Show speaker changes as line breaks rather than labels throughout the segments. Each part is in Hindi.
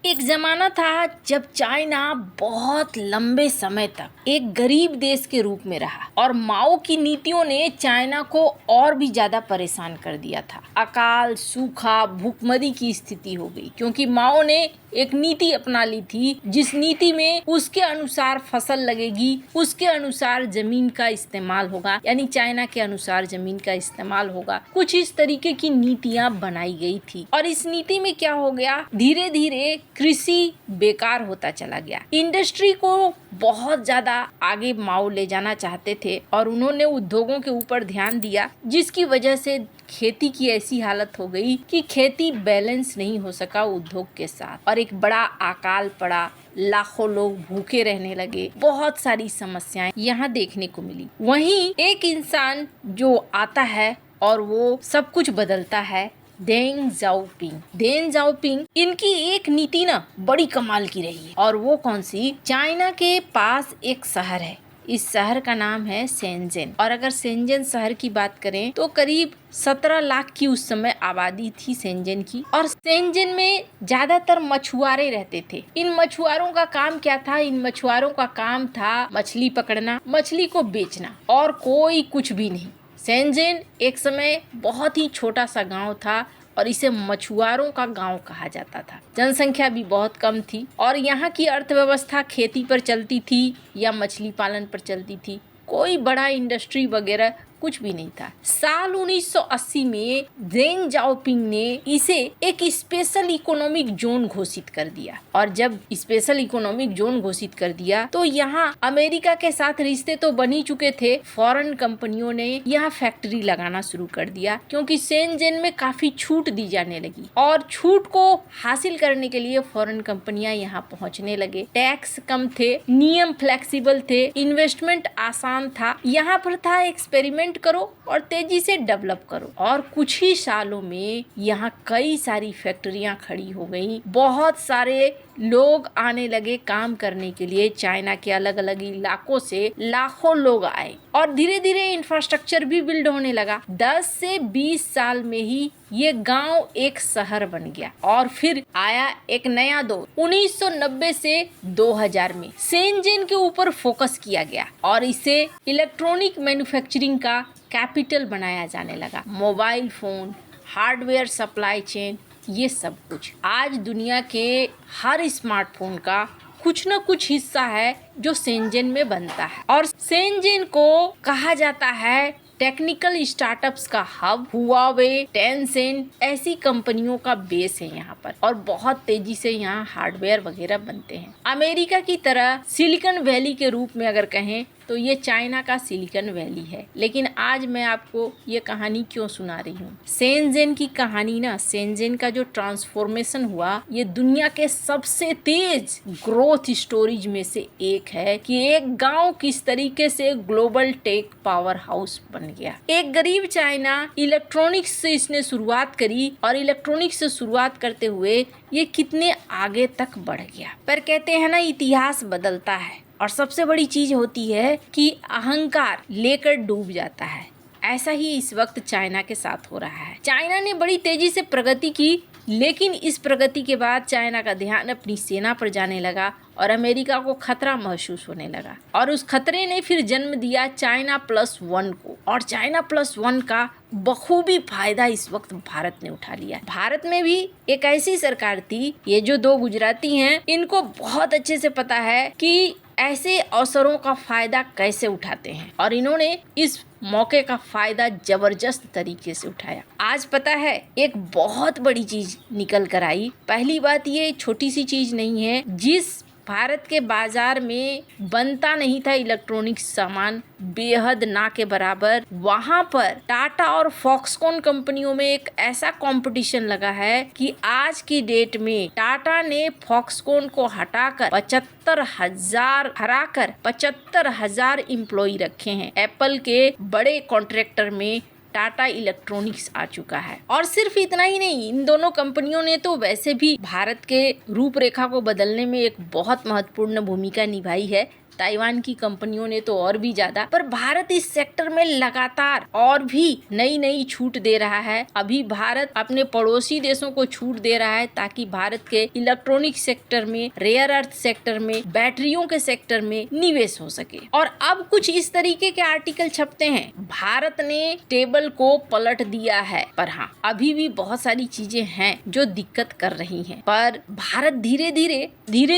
एक जमाना था जब चाइना बहुत लंबे समय तक एक गरीब देश के रूप में रहा और माओ की नीतियों ने चाइना को और भी ज्यादा परेशान कर दिया था। अकाल, सूखा, भूखमरी की स्थिति हो गई क्योंकि माओ ने एक नीति अपना ली थी जिस नीति में उसके अनुसार फसल लगेगी, उसके अनुसार जमीन का इस्तेमाल होगा, यानी चाइना के अनुसार जमीन का इस्तेमाल होगा। कुछ इस तरीके की नीतियां बनाई गई थी और इस नीति में क्या हो गया, धीरे धीरे कृषि बेकार होता चला गया। इंडस्ट्री को बहुत ज्यादा आगे माओ ले जाना चाहते थे और उन्होंने उद्योगों के ऊपर ध्यान दिया, जिसकी वजह से खेती की ऐसी हालत हो गई कि खेती बैलेंस नहीं हो सका उद्योग के साथ और एक बड़ा अकाल पड़ा। लाखों लोग भूखे रहने लगे। बहुत सारी समस्याएं यहाँ देखने को मिली। वहीं एक इंसान जो आता है और वो सब कुछ बदलता है, देंग जाओपिंग। इनकी एक नीति ना बड़ी कमाल की रही है और वो कौन सी, चाइना के पास एक शहर है, इस शहर का नाम है शेंजन। और अगर शेंजन शहर की बात करें तो करीब 17 लाख की उस समय आबादी थी शेंजन की। और शेंजन में ज्यादातर मछुआरे रहते थे। इन मछुआरों का काम क्या था, इन मछुआरों का काम था मछली पकड़ना, मछली को बेचना और कोई कुछ भी नहीं। शेंजन एक समय बहुत ही छोटा सा गांव था और इसे मछुआरों का गांव कहा जाता था। जनसंख्या भी बहुत कम थी और यहाँ की अर्थव्यवस्था खेती पर चलती थी या मछली पालन पर चलती थी। कोई बड़ा इंडस्ट्री वगैरह कुछ भी नहीं था। साल 1980 में देंग जाओपिंग ने इसे एक स्पेशल इकोनॉमिक जोन घोषित कर दिया और जब स्पेशल इकोनॉमिक जोन घोषित कर दिया तो यहाँ अमेरिका के साथ रिश्ते तो बन ही चुके थे। फॉरेन कंपनियों ने यहाँ फैक्ट्री लगाना शुरू कर दिया क्योंकि शेंजन में काफी छूट दी जाने लगी और छूट को हासिल करने के लिए फॉरेन कंपनियां यहाँ पहुँचने लगे। टैक्स कम थे, नियम फ्लेक्सिबल थे, इन्वेस्टमेंट आसान था। यहाँ पर था एक्सपेरिमेंट करो और तेजी से डेवलप करो और कुछ ही सालों में यहाँ कई सारी फैक्ट्रियां खड़ी हो गई। बहुत सारे लोग आने लगे काम करने के लिए। चाइना के अलग अलग इलाकों से लाखों लोग आए और धीरे धीरे इंफ्रास्ट्रक्चर भी बिल्ड होने लगा। 10 से 20 साल में ही ये गांव एक शहर बन गया और फिर आया एक नया दौर। 1990 से 2000 में शेंजन के ऊपर फोकस किया गया और इसे इलेक्ट्रॉनिक मैन्युफैक्चरिंग का कैपिटल बनाया जाने लगा। Mobile phone, hardware supply chain, ये सब कुछ आज दुनिया के हर स्मार्टफोन का कुछ न कुछ हिस्सा है जो शेंजन में बनता है और शेंजन को कहा जाता है टेक्निकल स्टार्टअप्स का हब। हुआवे, टेंसेंट ऐसी कंपनियों का बेस है यहाँ पर और बहुत तेजी से यहाँ हार्डवेयर वगैरह बनते हैं। अमेरिका की तरह सिलिकॉन वैली के रूप में अगर कहें तो ये चाइना का सिलिकॉन वैली है। लेकिन आज मैं आपको ये कहानी क्यों सुना रही हूँ, शेंजन की कहानी ना, शेंजन का जो ट्रांसफॉर्मेशन हुआ ये दुनिया के सबसे तेज ग्रोथ स्टोरीज में से एक है कि एक गांव किस तरीके से ग्लोबल टेक पावर हाउस बन गया। एक गरीब चाइना इलेक्ट्रॉनिक्स से इसने शुरुआत करी और इलेक्ट्रॉनिक्स से शुरुआत करते हुए ये कितने आगे तक बढ़ गया। पर कहते हैं ना, इतिहास बदलता है और सबसे बड़ी चीज होती है कि अहंकार लेकर डूब जाता है। ऐसा ही इस वक्त चाइना के साथ हो रहा है। चाइना ने बड़ी तेजी से प्रगति की, लेकिन इस प्रगति के बाद चाइना का ध्यान अपनी सेना पर जाने लगा और अमेरिका को खतरा महसूस होने लगा और उस खतरे ने फिर जन्म दिया चाइना+1 को। और चाइना+1 का बखूबी फायदा इस वक्त भारत ने उठा लिया। भारत में भी एक ऐसी सरकार थी, ये जो 2 गुजराती हैं, इनको बहुत अच्छे से पता है कि ऐसे अवसरों का फायदा कैसे उठाते हैं और इन्होंने इस मौके का फायदा जबरदस्त तरीके से उठाया। आज पता है एक बहुत बड़ी चीज निकल कर आई। पहली बात, ये छोटी सी चीज नहीं है। जिस भारत के बाजार में बनता नहीं था इलेक्ट्रॉनिक सामान बेहद ना के बराबर, वहां पर टाटा और फॉक्सकॉन कंपनियों में एक ऐसा कंपटीशन लगा है कि आज की डेट में टाटा ने फॉक्सकॉन को हटाकर 75,000 एम्प्लॉय रखे हैं। एप्पल के बड़े कॉन्ट्रैक्टर में टाटा इलेक्ट्रॉनिक्स आ चुका है। और सिर्फ इतना ही नहीं, इन दोनों कंपनियों ने तो वैसे भी भारत के रूपरेखा को बदलने में एक बहुत महत्वपूर्ण भूमिका निभाई है। ताइवान की कंपनियों ने तो और भी ज्यादा। पर भारत इस सेक्टर में लगातार और भी नई नई छूट दे रहा है। अभी भारत अपने पड़ोसी देशों को छूट दे रहा है ताकि भारत के इलेक्ट्रॉनिक सेक्टर में, रेयर अर्थ सेक्टर में, बैटरियों के सेक्टर में निवेश हो सके। और अब कुछ इस तरीके के आर्टिकल छपते हैं, भारत ने टेबल को पलट दिया है। पर हाँ, अभी भी बहुत सारी चीजें हैं जो दिक्कत कर रही हैं, पर भारत धीरे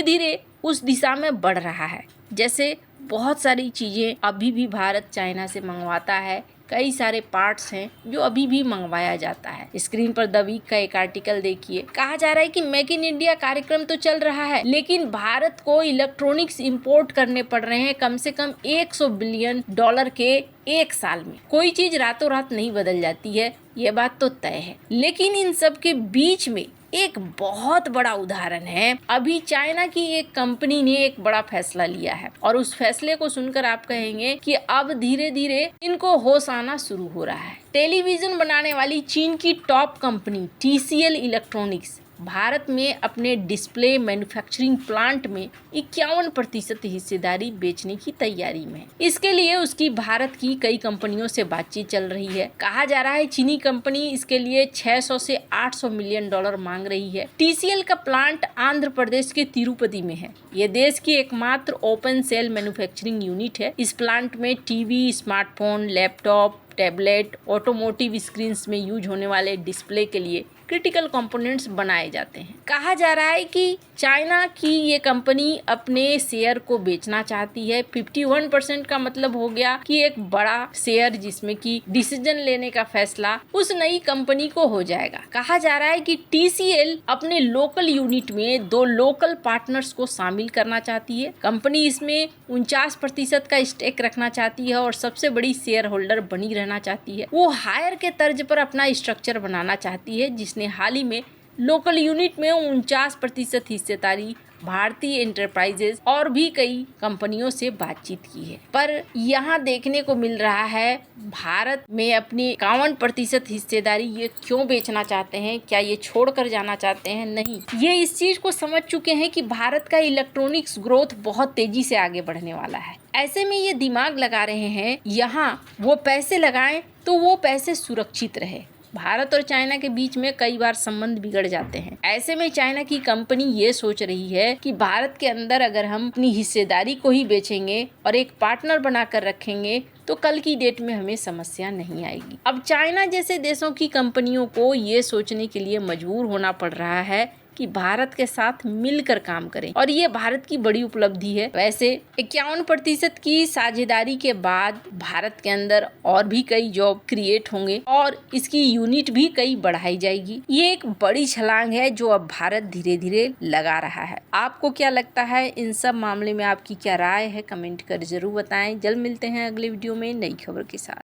धीरे उस दिशा में बढ़ रहा है। जैसे बहुत सारी चीजें अभी भी भारत चाइना से मंगवाता है, कई सारे पार्ट्स हैं जो अभी भी मंगवाया जाता है। स्क्रीन पर द वीक का एक आर्टिकल देखिए, कहा जा रहा है कि मेक इन इंडिया कार्यक्रम तो चल रहा है, लेकिन भारत को इलेक्ट्रॉनिक्स इंपोर्ट करने पड़ रहे हैं कम से कम $100 बिलियन के एक साल में। कोई चीज रातों रात नहीं बदल जाती है, ये बात तो तय है। लेकिन इन सब के बीच में एक बहुत बड़ा उदाहरण है, अभी चाइना की एक कंपनी ने एक बड़ा फैसला लिया है और उस फैसले को सुनकर आप कहेंगे कि अब धीरे धीरे इनको होश आना शुरू हो रहा है। टेलीविजन बनाने वाली चीन की top company TCL electronics Bharat में अपने डिस्प्ले मैन्युफैक्चरिंग प्लांट में 51% हिस्सेदारी बेचने की तैयारी में। इसके लिए उसकी भारत की कई कंपनियों से बातचीत चल रही है। कहा जा रहा है चीनी कंपनी इसके लिए $600 से $800 मिलियन मांग रही है। TCL का प्लांट आंध्र प्रदेश के तिरुपति में है। ये देश की एकमात्र ओपन सेल मैन्युफैक्चरिंग यूनिट है। इस प्लांट में TV, smartphone, laptop, tablet, automotive screens में यूज होने वाले डिस्प्ले के लिए क्रिटिकल कंपोनेंट्स बनाए जाते हैं। कहा जा रहा है कि चाइना की ये कंपनी अपने शेयर को बेचना चाहती है। 51% का मतलब हो गया कि एक बड़ा शेयर जिसमें कि डिसीजन लेने का फैसला उस नई कंपनी को हो जाएगा। कहा जा रहा है कि TCL अपने लोकल यूनिट में 2 लोकल पार्टनर्स को शामिल करना चाहती है। कंपनी इसमें 49% का स्टेक रखना चाहती है और सबसे बड़ी शेयर होल्डर बनी रहना चाहती है। वो हायर के तर्ज पर अपना स्ट्रक्चर बनाना चाहती है, जिसने हाल ही में लोकल यूनिट में 49% हिस्सेदारी भारतीय एंटरप्राइजेज और भी कई कंपनियों से बातचीत की है। पर यहाँ देखने को मिल रहा है भारत में अपनी 51% हिस्सेदारी ये क्यों बेचना चाहते हैं? क्या ये छोड़कर जाना चाहते हैं? नहीं, ये इस चीज को समझ चुके हैं कि भारत का इलेक्ट्रॉनिक्स ग्रोथ बहुत तेजी से आगे बढ़ने वाला है। ऐसे में ये दिमाग लगा रहे हैं यहाँ वो पैसे लगाएं तो वो पैसे सुरक्षित रहे। भारत और चाइना के बीच में कई बार संबंध बिगड़ जाते हैं। ऐसे में चाइना की कंपनी ये सोच रही है कि भारत के अंदर अगर हम अपनी हिस्सेदारी को ही बेचेंगे और एक पार्टनर बनाकर रखेंगे तो कल की डेट में हमें समस्या नहीं आएगी। अब चाइना जैसे देशों की कंपनियों को ये सोचने के लिए मजबूर होना पड़ रहा है कि भारत के साथ मिलकर काम करें और ये भारत की बड़ी उपलब्धि है। वैसे 51% की साझेदारी के बाद भारत के अंदर और भी कई जॉब क्रिएट होंगे और इसकी यूनिट भी कई बढ़ाई जाएगी। ये एक बड़ी छलांग है जो अब भारत धीरे धीरे लगा रहा है। आपको क्या लगता है इन सब मामले में? आपकी क्या राय है? कमेंट कर जरूर बताएं। जल्द मिलते हैं अगले वीडियो में नई खबर के साथ।